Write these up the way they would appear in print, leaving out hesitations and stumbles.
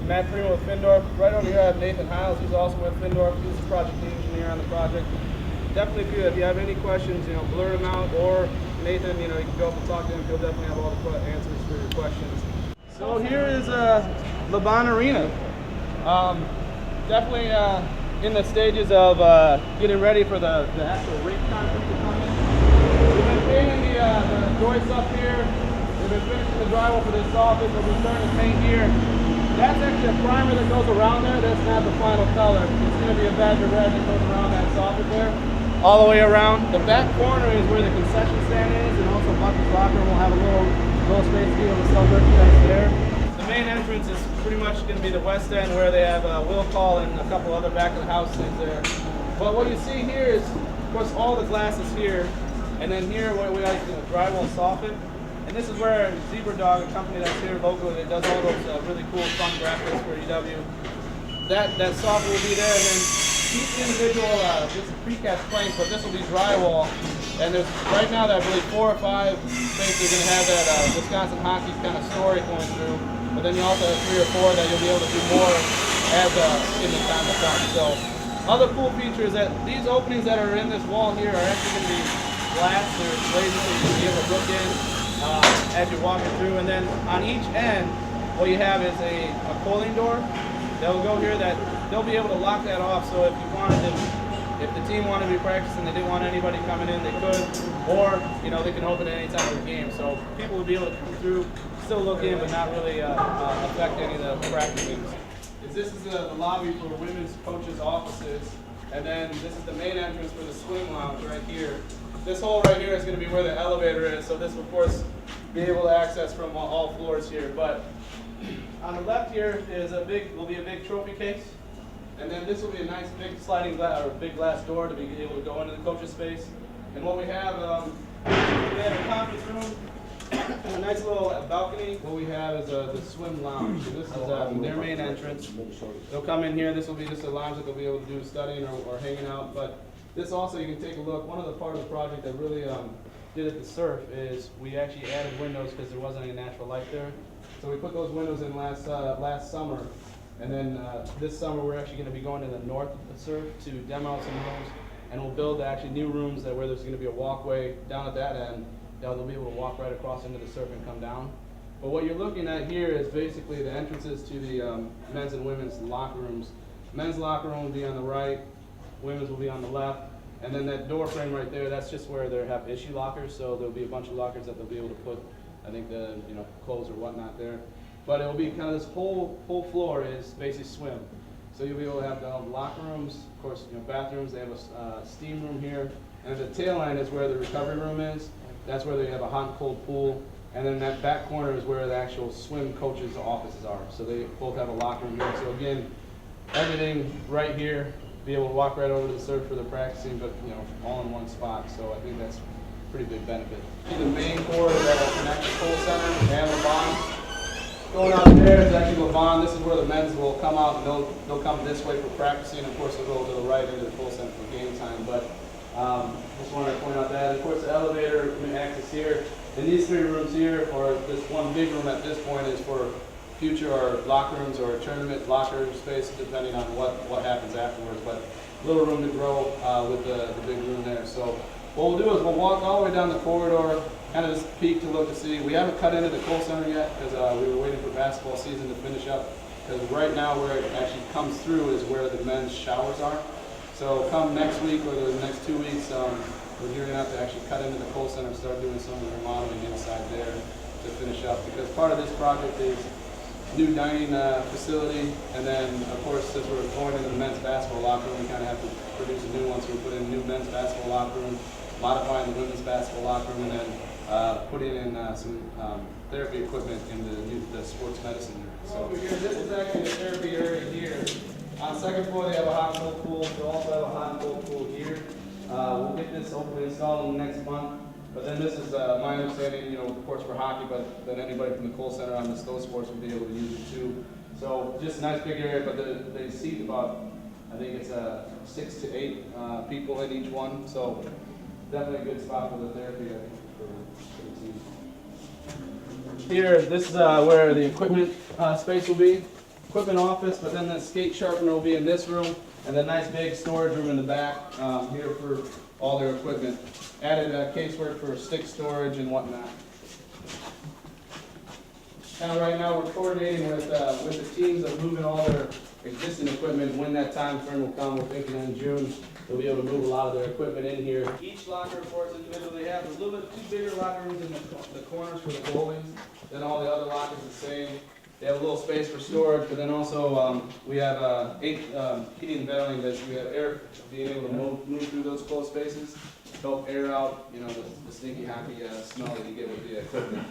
Matt Premo with Findorff. Right over here I have Nathan Hiles. He's also with Findorff. He's the project engineer on the project. Definitely, if you have any questions, blurt them out, or Nathan, you can go up and talk to him. He'll definitely have all the answers for your questions. So here is the Bahn Arena. Definitely in the stages of getting ready for the actual rink concrete to come in. We've been painting the joists up here. We've been finishing the drywall for this office. We'll be starting to paint here. That's actually a primer that goes around there. That's not the final color. It's going to be a badger red that goes around that soffit there, all the way around. The back corner is where the concession stand is, and also Bucky's locker room will have a little space to be able to sell merchandise there. The main entrance is pretty much going to be the west end, where they have will call and a couple other back of the house things there. But what you see here is, of course, all the glass is here, and then here where we like the drywall soffit. And this is where Zebra Dog, a company that's here locally that does all those really cool, fun graphics for EW, that soffit will be there, and then each individual, this is precast plank, but this will be drywall. And there's right now that I believe 4 or 5 spaces are going to have that Wisconsin hockey kind of story going through. But then you also have 3 or 4 that you'll be able to do more as in the time to come. So other cool features that these openings that are in this wall here are actually going to be glass. They're glazed so you'll be able to look in as you're walking through. And then on each end, what you have is a cooling door that will go here that they'll be able to lock that off. So if you wanted to, if the team wanted to be practicing, they didn't want anybody coming in, they could, or they can open at any time of the game. So people would be able to come through, still look in, but not really affect any of the practicing. This is the lobby for women's coaches' offices, and then this is the main entrance for the swim lounge right here. This hole right here is going to be where the elevator is, so this will, of course, be able to access from all floors here. But on the left here will be a big trophy case. And then this will be a nice big sliding glass, or big glass door to be able to go into the coach's space. And what we have, we have a conference room, and a nice little balcony. What we have is the swim lounge. So this is their main entrance. They'll come in here. This will be just a lounge that they'll be able to do studying or hanging out. But this also, you can take a look. One of the part of the project that really did at the surf is we actually added windows because there wasn't any natural light there. So we put those windows in last summer. And then this summer we're actually going to be going to the north of the surf to demo out some rooms, and we'll build actually new rooms where there's going to be a walkway down at that end. They'll be able to walk right across into the surf and come down. But what you're looking at here is basically the entrances to the men's and women's locker rooms. Men's locker room will be on the right, women's will be on the left, and then that door frame right there, that's just where they have issue lockers. So there'll be a bunch of lockers that they'll be able to put, I think, the clothes or whatnot there. But it will be kind of this whole floor is basically swim. So you'll be able to have the locker rooms, of course, bathrooms. They have a steam room here, and the tail end is where the recovery room is. That's where they have a hot and cold pool, and then that back corner is where the actual swim coaches' offices are. So they both have a locker room here. So again, everything right here. Be able to walk right over to the surf for the practicing, but all in one spot. So I think that's a pretty big benefit. The main core that will connect the Kohl Center and the Bahn. Going out there is actually the Bahn. This is where the men's will come out, and they'll come this way for practicing. Of course, they'll go to the right into the Kohl Center for game time. But just wanted to point out that. Of course, the elevator access here. And these 3 rooms here, or this one big room at this point, is for future or locker rooms or tournament locker space, depending on what happens afterwards. But little room to grow with the big room there. So what we'll do is we'll walk all the way down the corridor, kind of just peek to look to see. We haven't cut into the Kohl Center yet because we were waiting for basketball season to finish up. Because right now where it actually comes through is where the men's showers are. So come next week or the next 2 weeks, you're going to have to actually cut into the Kohl Center and start doing some of the remodeling inside there to finish up. Because part of this project is new dining facility, and then of course since we're going into the men's basketball locker room, we kind of have to produce a new one. So we put in a new men's basketball locker room, modifying the women's basketball locker room, and then putting in some therapy equipment in the sports medicine. So over here, this is actually the therapy area here. On the second floor, they have a hot and cold pool. They also have a hot and cold pool here. We'll get this hopefully installed in the next month. But then this is my understanding, of course for hockey, but then anybody from the Kohl Center on those sports will be able to use it too. So just a nice big area, but they seat about, I think it's 6 to 8 people in each one. So definitely a good spot for the therapy, I think, for the team. Here, this is where the equipment space will be. equipment office, but then the skate sharpener will be in this room, and then nice big storage room in the back here for all their equipment. Added casework for stick storage and whatnot. Now, right now, we're coordinating with the teams of moving all their existing equipment. When that time frame will come, we're thinking in June, they'll be able to move a lot of their equipment in here. Each locker, of course, individually have a little bit two bigger locker rooms in the corners for the goalies. Then all the other lockers the same. They have a little space for storage, but then also we have 8 heating and ventilating vents. We have air being able to move through those closed spaces, help air out, you know, the stinky, hockey smell that you get with the equipment.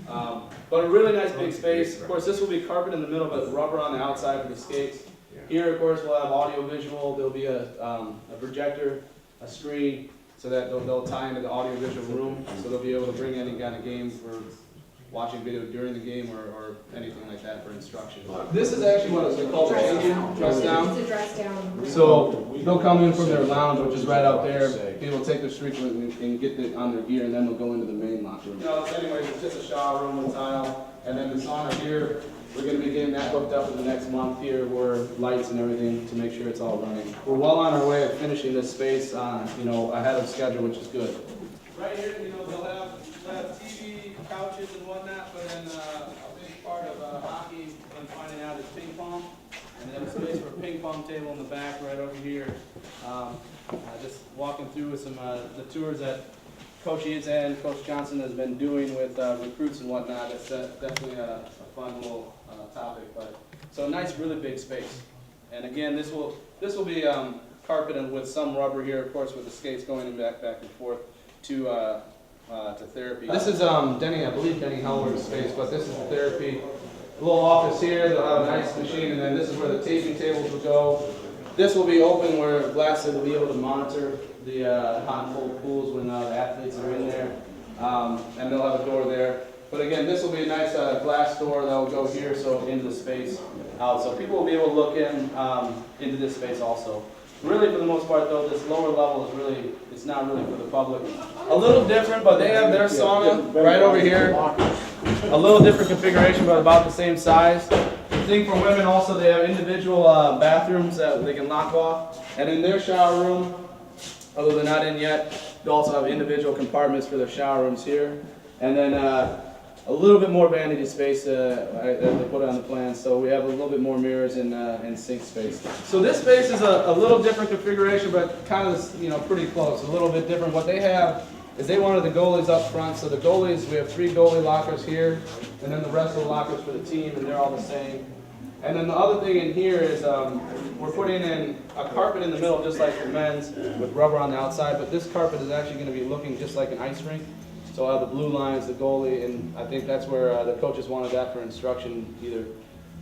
But a really nice big space. Of course, this will be carpet in the middle, but rubber on the outside for the skates. Here, of course, we'll have audio visual. There'll be a projector, a screen, so that they'll tie into the audio visual room, so they'll be able to bring any kind of game for watching video during the game or anything like that for instruction. This is actually what it's called dress down. It's a dress down. So they'll come in from their lounge, which is right out there. People will take their street and get it on their gear, and then they'll go into the main locker room. You know, anyways, it's just a shower room with tile, and then the sauna here. We're going to be getting that hooked up in the next month here, where lights and everything to make sure it's all running. We're well on our way of finishing this space, you know, ahead of schedule, which is good. Right here, you know, they'll have TV, couches, and whatnot, but then a big part of hockey and finding out is ping pong, and they have a space for a ping pong table in the back right over here. Just walking through with some the tours that Coach Yates and Coach Johnson has been doing with recruits and whatnot. It's definitely a fun little topic, but so a nice, really big space. And again, this will be carpeted with some rubber here, of course, with the skates going back and forth to therapy. This is Denny, I believe Denny Howard's space, but this is the therapy. A little office here. They'll have a nice machine, and then this is where the taping tables will go. This will be open where Glasshead will be able to monitor the hot and cold pools when the athletes are in there, and they'll have a door there. But again, this will be a nice glass door that will go here, so into the space out. So people will be able to look into this space also. Really, for the most part, though, this lower level is really, it's not really for the public. A little different, but they have their sauna right over here. A little different configuration, but about the same size. The thing for women also, they have individual bathrooms that they can lock off. And in their shower room, although they're not in yet, they also have individual compartments for their shower rooms here. And then a little bit more vanity space that they put on the plan, so we have a little bit more mirrors and sink space. So this space is a little different configuration, but kind of, you know, pretty close. A little bit different. What they have is they wanted the goalies up front. So the goalies, we have 3 goalie lockers here, and then the rest of the lockers for the team, and they're all the same. And then the other thing in here is we're putting in a carpet in the middle, just like the men's, with rubber on the outside. But this carpet is actually going to be looking just like an ice rink. So I'll have the blue lines, the goalie, and I think that's where the coaches wanted that for instruction, either,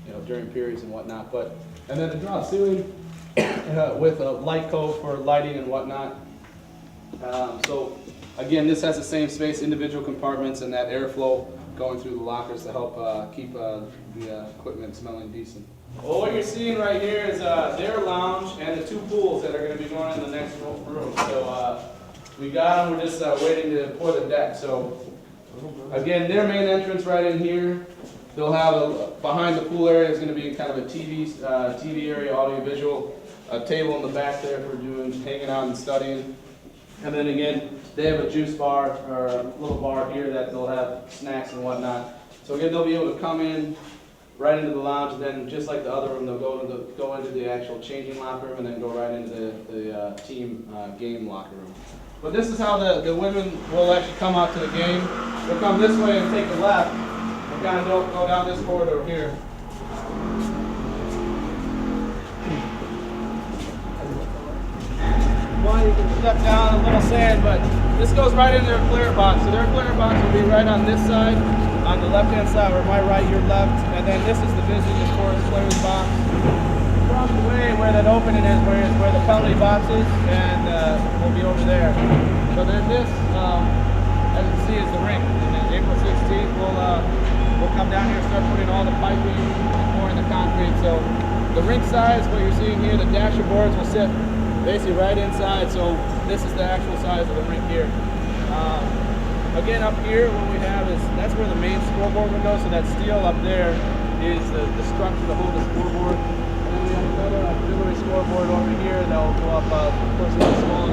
you know, during periods and whatnot. But and then the drop ceiling with a light code for lighting and whatnot. So again, this has the same space, individual compartments, and that airflow going through the lockers to help keep the equipment smelling decent. Well, what you're seeing right here is their lounge and the 2 pools that are going to be going in the next room. So. We got them, we're just waiting to pour the deck. So again, their main entrance right in here. They'll have behind the pool area is going to be kind of a TV area, audio visual, a table in the back there for hanging out and studying. And then again, they have a juice bar or a little bar here that they'll have snacks and whatnot. So again, they'll be able to come in right into the lounge, and then just like the other room, they'll go into the actual changing locker room and then go right into the team game locker room. But this is how the women will actually come out to the game. They'll come this way and take the left, and kind of go down this corridor here. Well, you can step down a little sand, but this goes right into their clear box. So their clear box will be right on this side, on the left-hand side, or my right, your left, and then this is the visiting, of course, player's box. Across the way where that opening is, where the penalty box is, and we'll be over there. So then this, as you can see, is the rink. And then April 16th, we'll come down here and start putting all the piping and pouring the concrete. So the rink size, what you're seeing here, the dasher boards will sit basically right inside. So this is the actual size of the rink here. Again, up here, what we have is, that's where the main scoreboard would go, so that steel up there is the structure to hold the scoreboard. And then we have another auxiliary scoreboard over here that will go up, of course, a little smaller